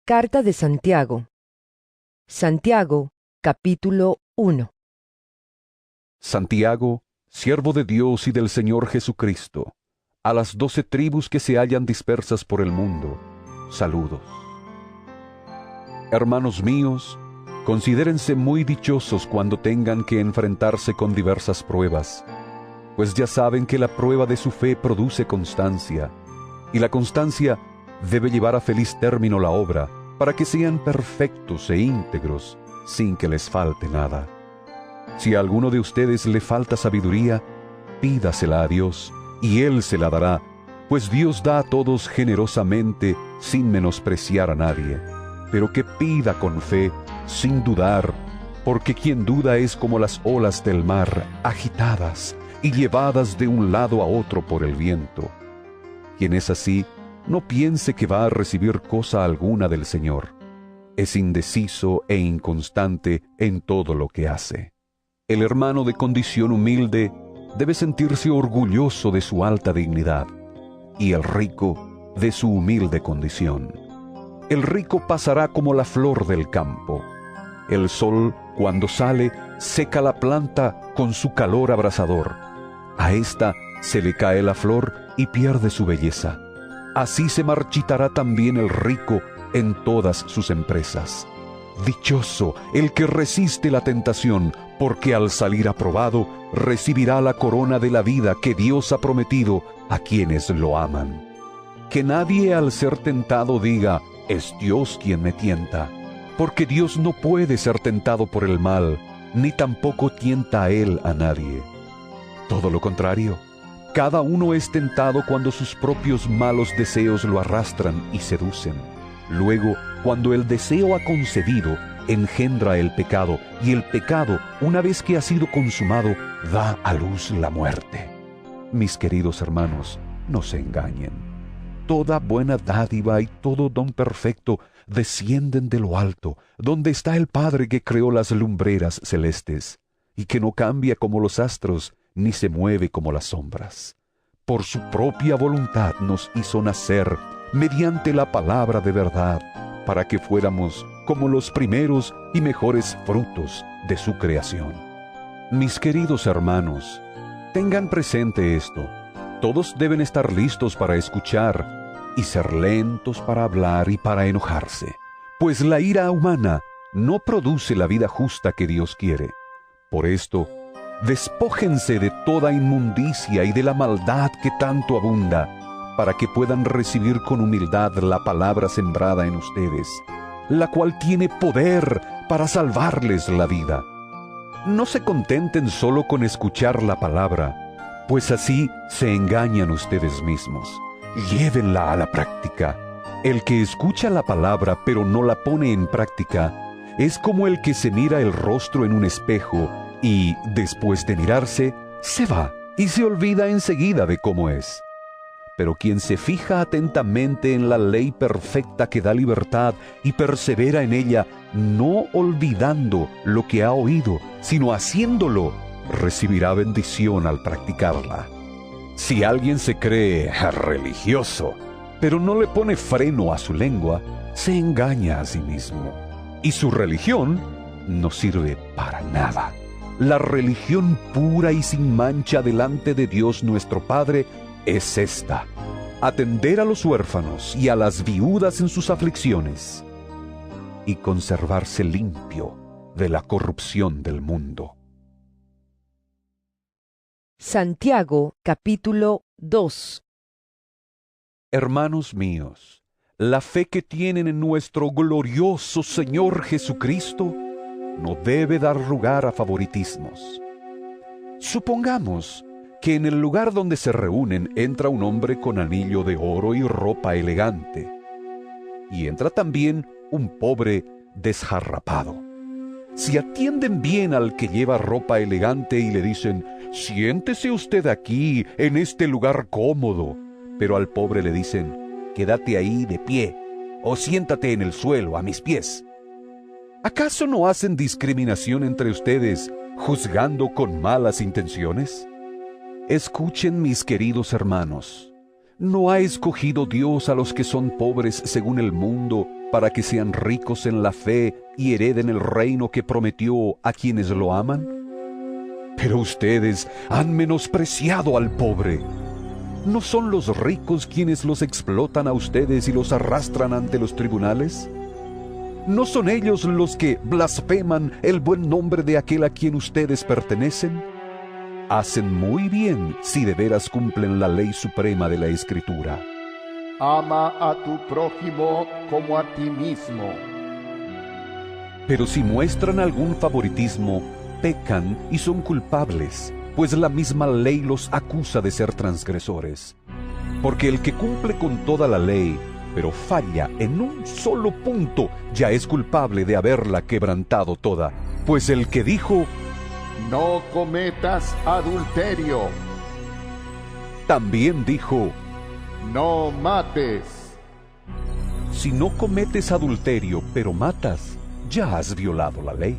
Carta de Santiago. Santiago, capítulo 1. Santiago, siervo de Dios y del Señor Jesucristo, a las 12 tribus que se hallan dispersas por el mundo, saludos. Hermanos míos, considérense muy dichosos cuando tengan que enfrentarse con diversas pruebas, pues ya saben que la prueba de su fe produce constancia, y la constancia debe llevar a feliz término la obra, para que sean perfectos e íntegros, sin que les falte nada. Si a alguno de ustedes le falta sabiduría, pídasela a Dios, y Él se la dará, pues Dios da a todos generosamente, sin menospreciar a nadie. Pero que pida con fe, sin dudar, porque quien duda es como las olas del mar, agitadas y llevadas de un lado a otro por el viento. Quien es así, no piense que va a recibir cosa alguna del Señor. Es indeciso e inconstante en todo lo que hace. El hermano de condición humilde debe sentirse orgulloso de su alta dignidad, y el rico de su humilde condición. El rico pasará como la flor del campo. El sol, cuando sale, seca la planta con su calor abrasador. A ésta se le cae la flor y pierde su belleza. Así se marchitará también el rico en todas sus empresas. Dichoso el que resiste la tentación, porque al salir aprobado recibirá la corona de la vida que Dios ha prometido a quienes lo aman. Que nadie al ser tentado diga, es Dios quien me tienta, porque Dios no puede ser tentado por el mal, ni tampoco tienta a Él a nadie. Todo lo contrario, cada uno es tentado cuando sus propios malos deseos lo arrastran y seducen. Luego, cuando el deseo ha concebido, engendra el pecado, y el pecado, una vez que ha sido consumado, da a luz la muerte. Mis queridos hermanos, no se engañen. Toda buena dádiva y todo don perfecto descienden de lo alto, donde está el Padre que creó las lumbreras celestes, y que no cambia como los astros, ni se mueve como las sombras. Por su propia voluntad nos hizo nacer mediante la palabra de verdad, para que fuéramos como los primeros y mejores frutos de su creación. Mis queridos hermanos, tengan presente esto. Todos deben estar listos para escuchar y ser lentos para hablar y para enojarse, pues la ira humana no produce la vida justa que Dios quiere. Por esto, despójense de toda inmundicia y de la maldad que tanto abunda, para que puedan recibir con humildad la palabra sembrada en ustedes, la cual tiene poder para salvarles la vida. No se contenten solo con escuchar la palabra, pues así se engañan ustedes mismos. Llévenla a la práctica. El que escucha la palabra pero no la pone en práctica, es como el que se mira el rostro en un espejo y, después de mirarse, se va y se olvida enseguida de cómo es. Pero quien se fija atentamente en la ley perfecta que da libertad y persevera en ella, no olvidando lo que ha oído, sino haciéndolo, recibirá bendición al practicarla. Si alguien se cree religioso, pero no le pone freno a su lengua, se engaña a sí mismo, y su religión no sirve para nada. La religión pura y sin mancha delante de Dios nuestro Padre es esta: atender a los huérfanos y a las viudas en sus aflicciones, y conservarse limpio de la corrupción del mundo. Santiago, capítulo 2. Hermanos míos, la fe que tienen en nuestro glorioso Señor Jesucristo no debe dar lugar a favoritismos. Supongamos que en el lugar donde se reúnen entra un hombre con anillo de oro y ropa elegante, y entra también un pobre desjarrapado. Si atienden bien al que lleva ropa elegante y le dicen, siéntese usted aquí, en este lugar cómodo, pero al pobre le dicen, quédate ahí de pie, o siéntate en el suelo a mis pies, ¿acaso no hacen discriminación entre ustedes, juzgando con malas intenciones? Escuchen, mis queridos hermanos, ¿no ha escogido Dios a los que son pobres según el mundo para que sean ricos en la fe y hereden el reino que prometió a quienes lo aman? Pero ustedes han menospreciado al pobre. ¿No son los ricos quienes los explotan a ustedes y los arrastran ante los tribunales? ¿No son ellos los que blasfeman el buen nombre de aquel a quien ustedes pertenecen? Hacen muy bien si de veras cumplen la ley suprema de la Escritura. Ama a tu prójimo como a ti mismo. Pero si muestran algún favoritismo, pecan y son culpables, pues la misma ley los acusa de ser transgresores. Porque el que cumple con toda la ley, pero falla en un solo punto, ya es culpable de haberla quebrantado toda. Pues el que dijo, no cometas adulterio, también dijo, no mates. Si no cometes adulterio, pero matas, ya has violado la ley.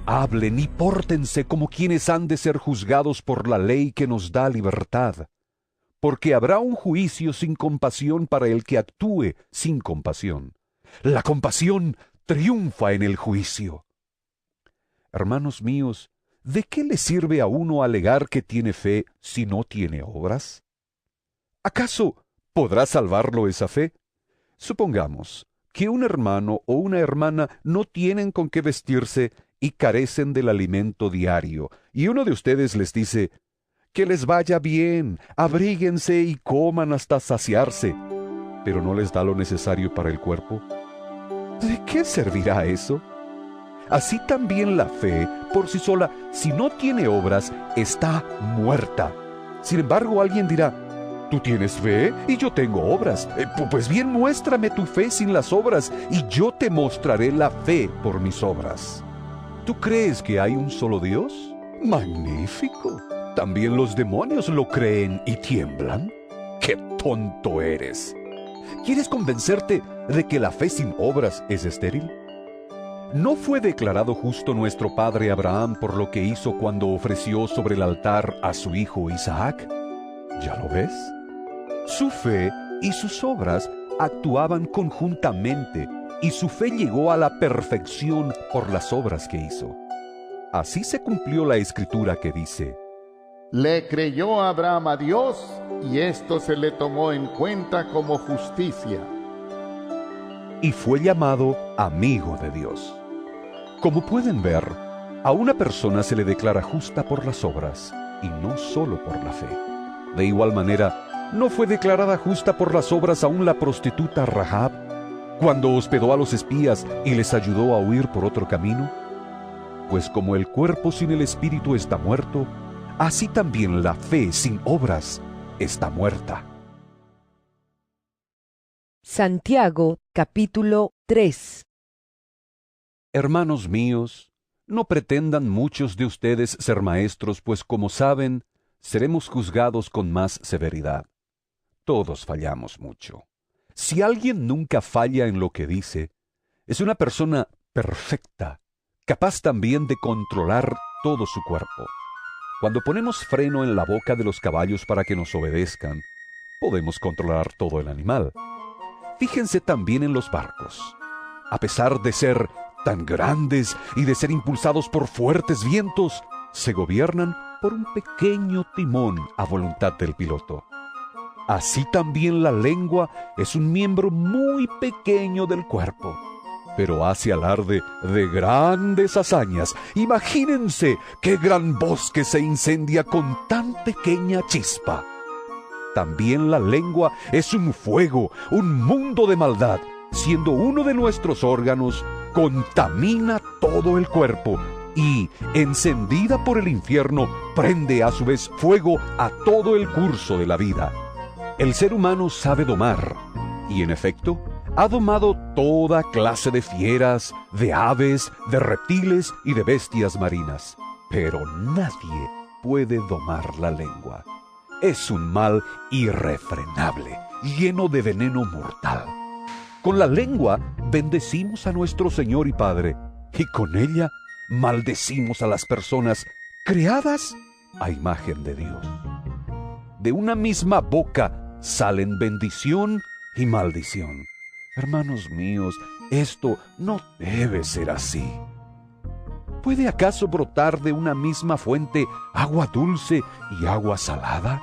Hablen y pórtense como quienes han de ser juzgados por la ley que nos da libertad, porque habrá un juicio sin compasión para el que actúe sin compasión. La compasión triunfa en el juicio. Hermanos míos, ¿de qué le sirve a uno alegar que tiene fe si no tiene obras? ¿Acaso podrá salvarlo esa fe? Supongamos que un hermano o una hermana no tienen con qué vestirse y carecen del alimento diario, y uno de ustedes les dice, que les vaya bien, abríguense y coman hasta saciarse, pero no les da lo necesario para el cuerpo. ¿De qué servirá eso? Así también la fe, por sí sola, si no tiene obras, está muerta. Sin embargo, alguien dirá, ¿tú tienes fe y yo tengo obras? Pues bien, muéstrame tu fe sin las obras, y yo te mostraré la fe por mis obras. ¿Tú crees que hay un solo Dios? ¡Magnífico! ¿También los demonios lo creen y tiemblan? ¡Qué tonto eres! ¿Quieres convencerte de que la fe sin obras es estéril? ¿No fue declarado justo nuestro padre Abraham por lo que hizo cuando ofreció sobre el altar a su hijo Isaac? ¿Ya lo ves? Su fe y sus obras actuaban conjuntamente, y su fe llegó a la perfección por las obras que hizo. Así se cumplió la Escritura que dice, le creyó Abraham a Dios, y esto se le tomó en cuenta como justicia. Y fue llamado amigo de Dios. Como pueden ver, a una persona se le declara justa por las obras, y no solo por la fe. De igual manera, ¿no fue declarada justa por las obras aún la prostituta Rahab, cuando hospedó a los espías y les ayudó a huir por otro camino? Pues como el cuerpo sin el espíritu está muerto, así también la fe sin obras está muerta. Santiago, capítulo 3. Hermanos míos, no pretendan muchos de ustedes ser maestros, pues como saben, seremos juzgados con más severidad. Todos fallamos mucho. Si alguien nunca falla en lo que dice, es una persona perfecta, capaz también de controlar todo su cuerpo. Cuando ponemos freno en la boca de los caballos para que nos obedezcan, podemos controlar todo el animal. Fíjense también en los barcos. A pesar de ser tan grandes y de ser impulsados por fuertes vientos, se gobiernan por un pequeño timón a voluntad del piloto. Así también la lengua es un miembro muy pequeño del cuerpo, pero hace alarde de grandes hazañas. Imagínense qué gran bosque se incendia con tan pequeña chispa. También la lengua es un fuego, un mundo de maldad. Siendo uno de nuestros órganos, contamina todo el cuerpo y, encendida por el infierno, prende a su vez fuego a todo el curso de la vida. El ser humano sabe domar, y en efecto, ha domado toda clase de fieras, de aves, de reptiles y de bestias marinas. Pero nadie puede domar la lengua. Es un mal irrefrenable, lleno de veneno mortal. Con la lengua bendecimos a nuestro Señor y Padre, y con ella maldecimos a las personas creadas a imagen de Dios. De una misma boca salen bendición y maldición. Hermanos míos, esto no debe ser así. ¿Puede acaso brotar de una misma fuente agua dulce y agua salada?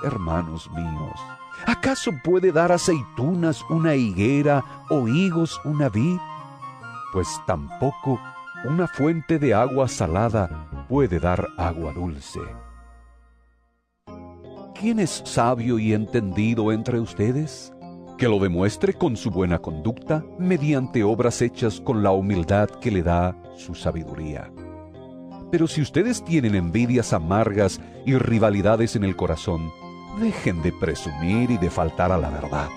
Hermanos míos, ¿acaso puede dar aceitunas una higuera o higos una vid? Pues tampoco una fuente de agua salada puede dar agua dulce. ¿Quién es sabio y entendido entre ustedes? Que lo demuestre con su buena conducta mediante obras hechas con la humildad que le da su sabiduría. Pero si ustedes tienen envidias amargas y rivalidades en el corazón, dejen de presumir y de faltar a la verdad.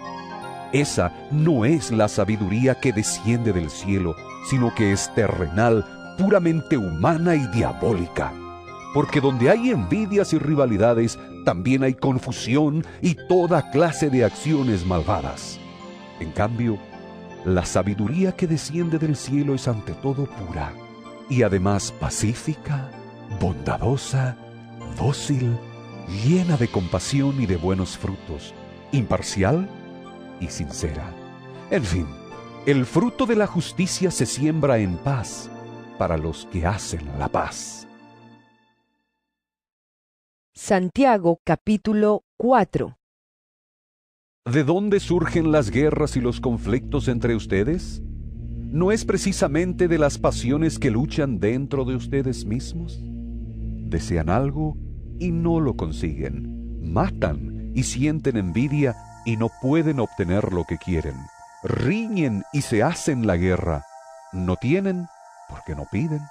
Esa no es la sabiduría que desciende del cielo, sino que es terrenal, puramente humana y diabólica. Porque donde hay envidias y rivalidades, también hay confusión y toda clase de acciones malvadas. En cambio, la sabiduría que desciende del cielo es ante todo pura, y además pacífica, bondadosa, dócil, llena de compasión y de buenos frutos, imparcial y sincera. En fin, el fruto de la justicia se siembra en paz para los que hacen la paz. Santiago capítulo 4. ¿De dónde surgen las guerras y los conflictos entre ustedes? ¿No es precisamente de las pasiones que luchan dentro de ustedes mismos? Desean algo y no lo consiguen. Matan y sienten envidia y no pueden obtener lo que quieren. Riñen y se hacen la guerra. No tienen porque no piden.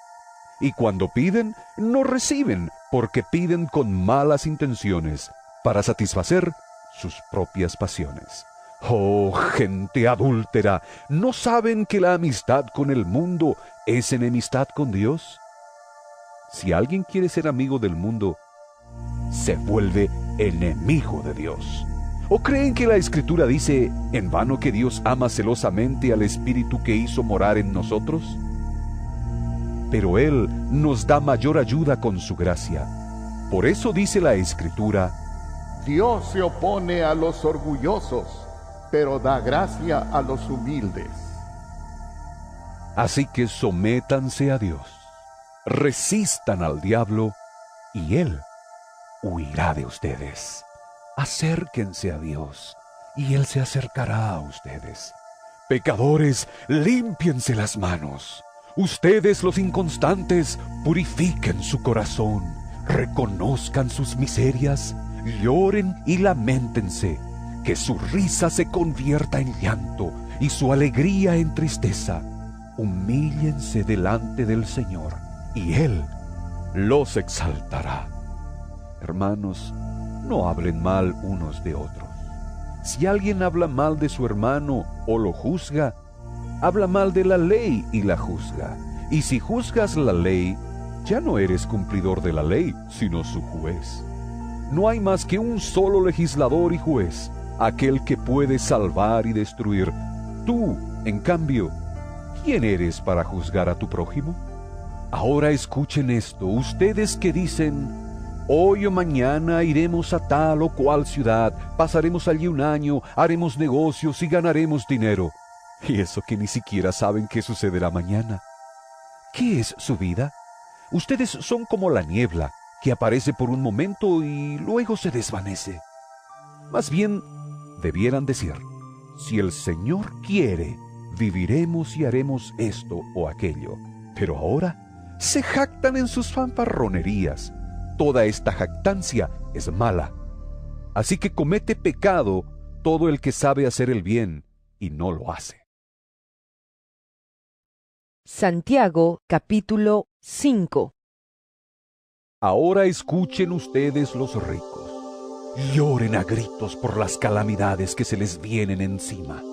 Y cuando piden, no reciben, porque piden con malas intenciones, para satisfacer sus propias pasiones. ¡Oh, gente adúltera! ¿No saben que la amistad con el mundo es enemistad con Dios? Si alguien quiere ser amigo del mundo, se vuelve enemigo de Dios. ¿O creen que la Escritura dice en vano que Dios ama celosamente al Espíritu que hizo morar en nosotros? Pero Él nos da mayor ayuda con su gracia. Por eso dice la Escritura: Dios se opone a los orgullosos, pero da gracia a los humildes. Así que sométanse a Dios, resistan al diablo, y Él huirá de ustedes. Acérquense a Dios, y Él se acercará a ustedes. Pecadores, límpiense las manos. Ustedes, los inconstantes, purifiquen su corazón, reconozcan sus miserias, lloren y lamentense, que su risa se convierta en llanto y su alegría en tristeza. Humíllense delante del Señor, y Él los exaltará. Hermanos, no hablen mal unos de otros. Si alguien habla mal de su hermano o lo juzga, habla mal de la ley y la juzga. Y si juzgas la ley, ya no eres cumplidor de la ley, sino su juez. No hay más que un solo legislador y juez, aquel que puede salvar y destruir. Tú, en cambio, ¿quién eres para juzgar a tu prójimo? Ahora escuchen esto, ustedes que dicen: hoy o mañana iremos a tal o cual ciudad, pasaremos allí un año, haremos negocios y ganaremos dinero. Y eso que ni siquiera saben qué sucederá mañana. ¿Qué es su vida? Ustedes son como la niebla, que aparece por un momento y luego se desvanece. Más bien, debieran decir: si el Señor quiere, viviremos y haremos esto o aquello. Pero ahora se jactan en sus fanfarronerías. Toda esta jactancia es mala. Así que comete pecado todo el que sabe hacer el bien y no lo hace. Santiago capítulo 5. Ahora escuchen ustedes los ricos. Lloren a gritos por las calamidades que se les vienen encima.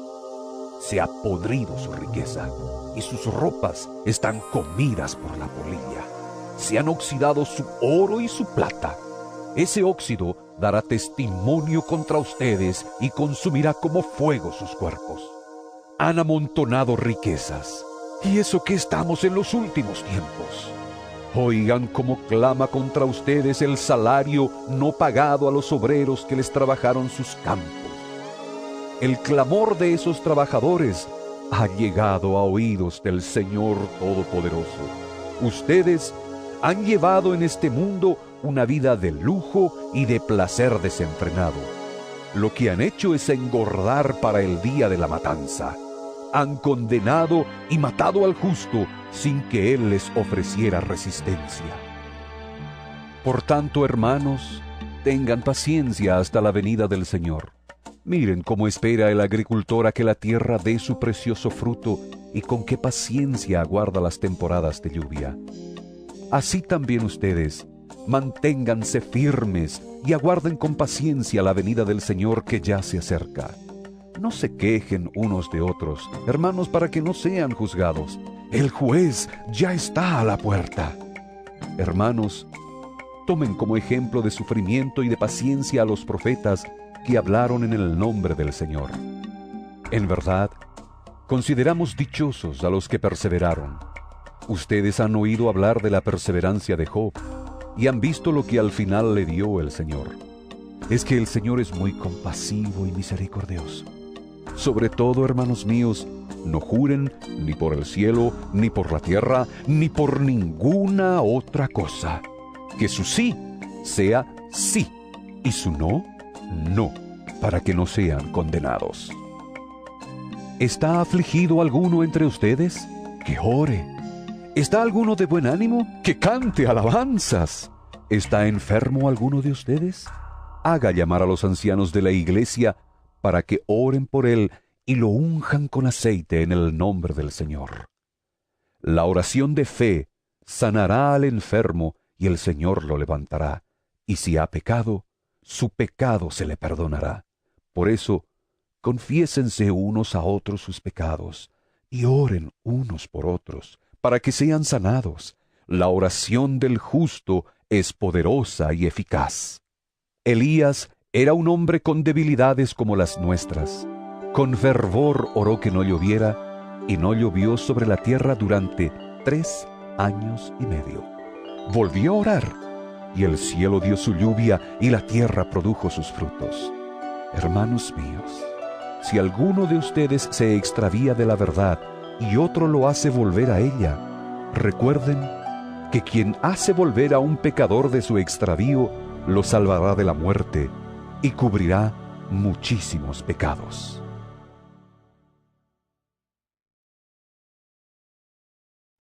Se ha podrido su riqueza y sus ropas están comidas por la polilla. Se han oxidado su oro y su plata. Ese óxido dará testimonio contra ustedes y consumirá como fuego sus cuerpos. Han amontonado riquezas, y eso que estamos en los últimos tiempos. Oigan cómo clama contra ustedes el salario no pagado a los obreros que les trabajaron sus campos. El clamor de esos trabajadores ha llegado a oídos del Señor Todopoderoso. Ustedes han llevado en este mundo una vida de lujo y de placer desenfrenado. Lo que han hecho es engordar para el día de la matanza. Han condenado y matado al justo sin que él les ofreciera resistencia. Por tanto, hermanos, tengan paciencia hasta la venida del Señor. Miren cómo espera el agricultor a que la tierra dé su precioso fruto y con qué paciencia aguarda las temporadas de lluvia. Así también ustedes, manténganse firmes y aguarden con paciencia la venida del Señor que ya se acerca. No se quejen unos de otros, hermanos, para que no sean juzgados. El juez ya está a la puerta. Hermanos, tomen como ejemplo de sufrimiento y de paciencia a los profetas que hablaron en el nombre del Señor. En verdad, consideramos dichosos a los que perseveraron. Ustedes han oído hablar de la perseverancia de Job y han visto lo que al final le dio el Señor. Es que el Señor es muy compasivo y misericordioso. Sobre todo, hermanos míos, no juren ni por el cielo, ni por la tierra, ni por ninguna otra cosa. Que su sí sea sí y su no, no, para que no sean condenados. ¿Está afligido alguno entre ustedes? Que ore. ¿Está alguno de buen ánimo? Que cante alabanzas. ¿Está enfermo alguno de ustedes? Haga llamar a los ancianos de la iglesia para que oren por él y lo unjan con aceite en el nombre del Señor. La oración de fe sanará al enfermo y el Señor lo levantará, y si ha pecado, su pecado se le perdonará. Por eso, confiésense unos a otros sus pecados, y oren unos por otros, para que sean sanados. La oración del justo es poderosa y eficaz. Elías era un hombre con debilidades como las nuestras. Con fervor oró que no lloviera, y no llovió sobre la tierra durante 3 años y medio. Volvió a orar, y el cielo dio su lluvia, y la tierra produjo sus frutos. Hermanos míos, si alguno de ustedes se extravía de la verdad, y otro lo hace volver a ella, recuerden que quien hace volver a un pecador de su extravío, lo salvará de la muerte, y cubrirá muchísimos pecados.